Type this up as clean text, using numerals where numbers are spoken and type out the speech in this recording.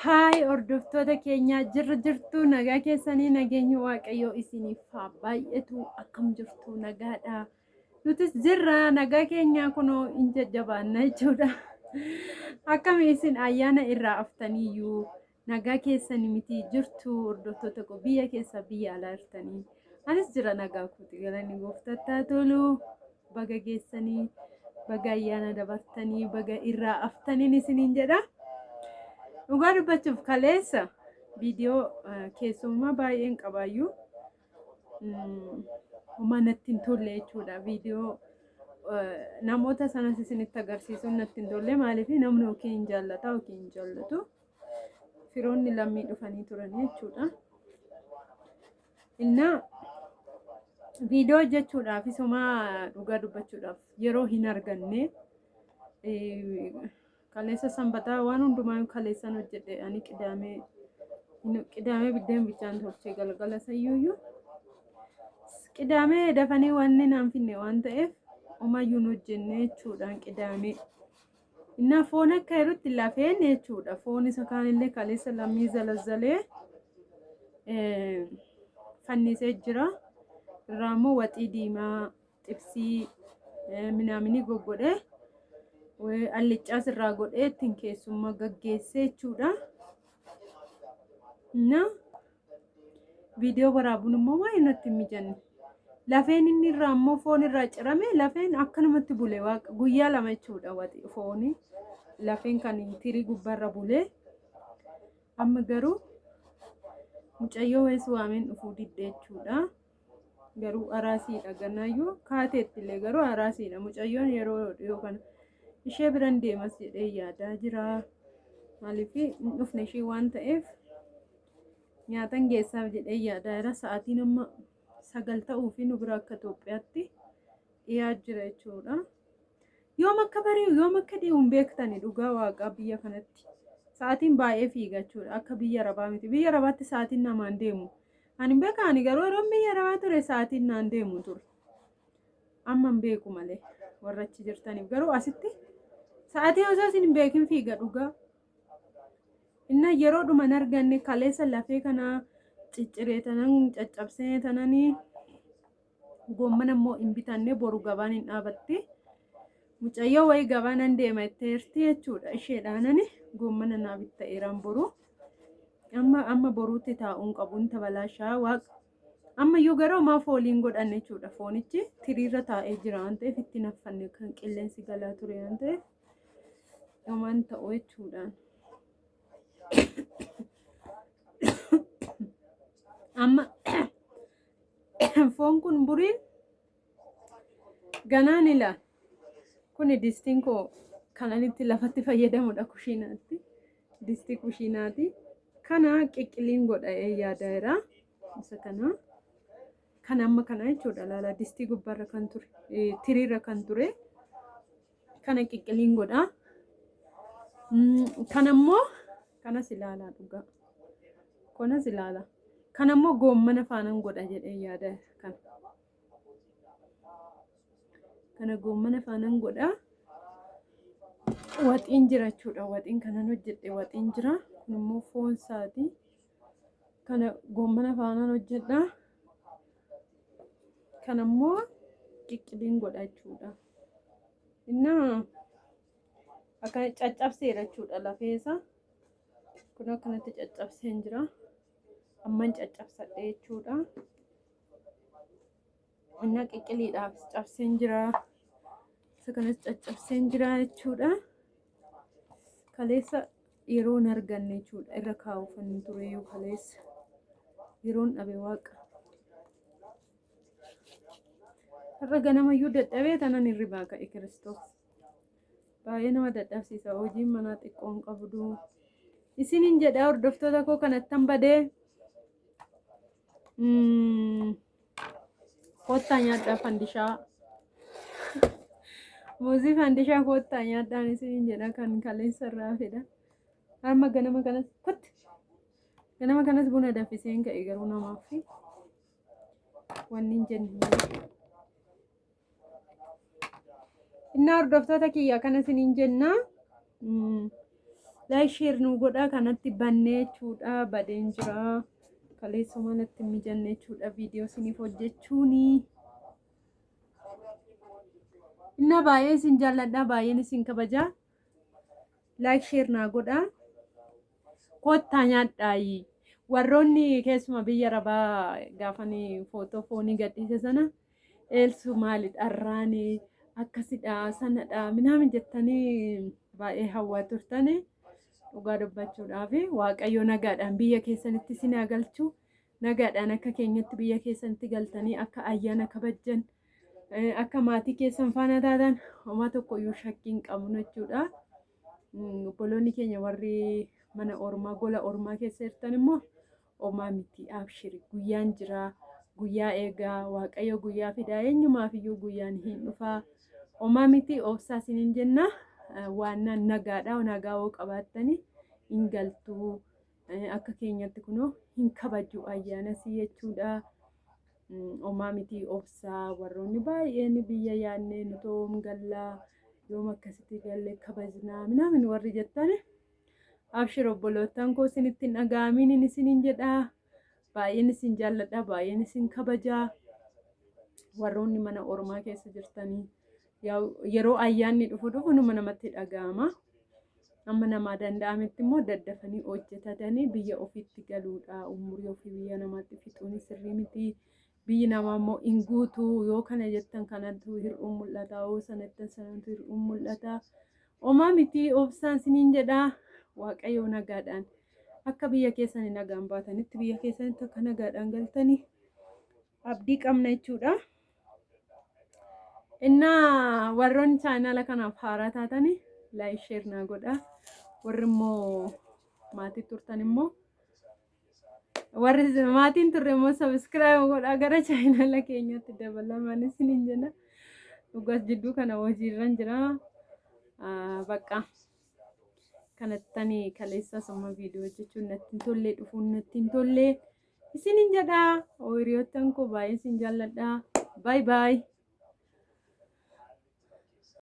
Haay hordoftoota keenya jirtu nagaa keessanii nageenyi waaqayyoo isiniif haa baay'atu akkam jirtu nagaadha. Nutis jirra nagaa keenya kunoo hin jajjabaanna jechuudha. Akkam isin ayyaana irraa aftaniyyuu nagaa keessanii miti jirtu hordoftoota koo biyya keessa biyya alaa jirtanii. Anis jira nagaa kooti galanii gooftattaa tolu baga geessanii baga ayyaana dabartanii baga irraa aftaniin isiniin jedha. Dhugaa dubbachuuf kaleessa viidiyoo keessummaa baay'een qabaayyuu manatti hin tolle jechuudha. Viidiyoo namoota sanas isinitti agarsiisuun natti hin tolle maaliif namni yookiin hin jaallata yookiin hin jaallatu firoonni lammii dhufanii turan jechuudha. Innaa viidiyoo hojjechuudhaaf isumaa dhugaa dubbachuudhaaf yeroo hin arganne kaleessa sanbataa waan hundumaa kaleessan hojjedhe ani qidaamee biddeen bichaan tolchee galgala sayyuyyuu qidaamee dafanii wanni naan finne waan ta'eef umayyuun hojjenne jechuudhaan qidaamee innaa foon akka jirutti lafeen jechuudha. Foon isa kaanillee kaleessa lammii zalazzalee fannisee jira. Irraa immoo waxii diimaa xibsii minaaminii goggodhee allichaas irraa godhee ittiin keessummaa gaggeessee jechuudha. Viidiyoo waraabuun immoo waa'ee natti hin mijanne. Lafeen inni irraa immoo foon irraa cirame lafeen akkanumatti bule waaqa guyyaa lama jechuudha fooni. Lafeen kan tirii gubbaarra bulee amma garuu mucayyoo weessu waameen dhufuu didde jechuudha. Garuu araasiidha gannaayyuu kaateetti illee garuu araasiidha. Mucayyoon yeroo dhiyoo kana ishee biran deemas jedhee yaadaa jira. Maaliif hin dhufne ishee waan ta'eef nyaatan geessaaf jedhee yaadaa jira. Sa'aatiin amma 9 ta'uufi nu bira akka Itoophiyaatti dhiyaa jira jechuudha. Yoom akka bari'u yoom akka deemu hin beektani dhugaa waaqaa biyya kanatti. Sa'aatiin baay'ee fiiga jechuudha. Akka biyya Arabaa miti. Biyya Arabaatti sa'aatiin namaan deemu. Ani beeka ani garuu yeroo biyya Arabaa ture sa'aatiin naan deemu ture. Amma hin beeku malee warra achi jirtaniif garuu asitti sa'aatii osoo isin hin beekin fiiga dhugaa. Inna yeroo dhuma hin arganne kaleessa lafee kana cicciree tanan caccabsee tananii goommana immoo hin bitanne boru gabaan hin dhaabatti. Mucayyoo wayii gabaanan deema itteerti jechuudha. Isheedhaanani goommana naa bitta'eeraan boru. Amma boruutti taa'uun qabuun tabalaashaa waaqa. Amma iyyuu garuu maa fooliin godhanne jechuudha. Foonichi tiriirra taa'ee jira waan ta'eef itti naffanne kan qilleensi galaa ture waan ta'eef homaan ta'u jechuudha. Amma foon kun buriin ganaan ilaal. Kuni distiin koo kananitti lafatti fayyadamudha kushiinaatti. Distii kushiinaati. Kana qiqqiliin godha'ee yaadaa jira. Isa kana. Kan amma kana jechuudha laala distii gubbaarra kan ture tiriirra kan ture kana qiqqiliin godha. Kan ammoo kanas ilaalaa dhugaa. Kanas ilaala. Kan ammoo goommana faanan godha jedhee yaada kan. Kana goommana faanan godha. Waxiin jira jechuudha. Waxiin kanan hojjedhe waxiin jira. Kun immoo foon isaati. Kana goommana faanan hojjedha. Kan ammoo qiqqiliin godha jechuudha. Innaa akka caccabseera jechuudha lafeesa. Kun akkanatti caccabseen jira. Amman caccabsadhe jechuudha. Innaa qiqqiliidhaaf cabseen jira. Isa kanas caccabseen jira jechuudha. Kaleessa yeroo hin arganne jechuudha. Irra kaawwatan tureyyuu kaleessa. Yeroon dhabe waaqa. Har'a ganamayyuu dadhabee tanan hirribaa ka'e Kiristoos. Baay'ee nama dadhabsiisa. Hojiin manaa xiqqoon qabdu. Isiniin jedhaa hordoftoota koo kanattan badee koottaa nyaadhaa fandishaa. Muuzii fandishaa koottaa nyaadhaan isiniin jedha kan kaleessa irraa fedha. Amma ganama kanas kotti. Ganama kanas buna danfiseen ka'e garuu namaaf wanni hin jenne. Innaa hordoftoota kiyya kana isiniin jenna. Like share nu godha kanatti bannee jechuudha. Badeen jira. Kaleessuma natti mijanne jechuudha viidiyoo isiniif hojjechuuni. Inna baay'ee isin jaalladha, baay'een isin kabaja. Like share naa godha. Kottaa nyaadhaayi. Warroonni keessuma biyya Arabaa gaafanii footoo foonii gadhiise sana eelsu maali dharraani akkasidha sanadha minaamin jettanii baay'ee hawwaa turtani. Dhugaa dubbachuudhaaf Waaqayyo nagaadhaan biyya keessanitti isin haa galchu. Nagaadhaan akka keenyatti biyya keessanitti galtanii akka ayyaana kabajjan akka maatii keessan faana taatan homaa tokkoyyuu shakkii hin qabnu jechuudha. Obboloonni keenya warri mana ormaa gola ormaa keessa jirtan immoo homaa miti abshiri guyyaan jira guyyaa eegaa Waaqayyo guyyaa fidaa eenyumaaf iyyuu guyyaan hin dhufaa homaa miti obsaa isiniin jenna. Waan nagaadha nagaa hoo qabaattanii hin galtuu akka keenyatti kunoo hin kabaju ayyaanas jechuudha. Homaa miti obsaa warroonni baay'een biyya yaadnee nutoom gallaa yoom akkasitti galle kabajnaa minaamin warri jettani abshir obbolootaan koo isinitti hin dhaga'aminiin isiniin jedhaa. Baay'een isin jaalladha, baay'een isin kabajaa. Warroonni mana ormaa keessa jirtanii yeroo ayyaanni dhufu numa namatti dhaga'ama. Amma namaa danda'ametti immoo daddafanii hojjetatanii biyya ofiitti galuudha. Umurii ofii biyya namaatti fixuun sirrii miti. Biyyi namaa immoo hin guutu yoo kana jettan kanatu hir'uun mul'ata yoo sanatti sanatu hir'uun mul'ata. Homaa miti obsaan isiniin jedhaa. Waaqayyo nagaadhaan akka biyya keessanii nagaan baatanitti biyya keessanitti akka nagaadhaan galtanii abdii qabna jechuudha. Innaa warroonni chaanaala kanaaf haaraa taatanii like share naa godha. Warri immoo maatii turtan immoo warri maatiin turre immoo subscribe godha gara chaanaala keenyatti dabalamaan isiniin jenna. Dhugaas jidduu kana hojiirra jira. Bakka kanatti kaleessa summa viidiyoo hojjechuun natti hin tolle dhufuun natti hin tolle isiniin jedha. Hiriyoottan koo baay'ee isin jaalladha. Bye bye.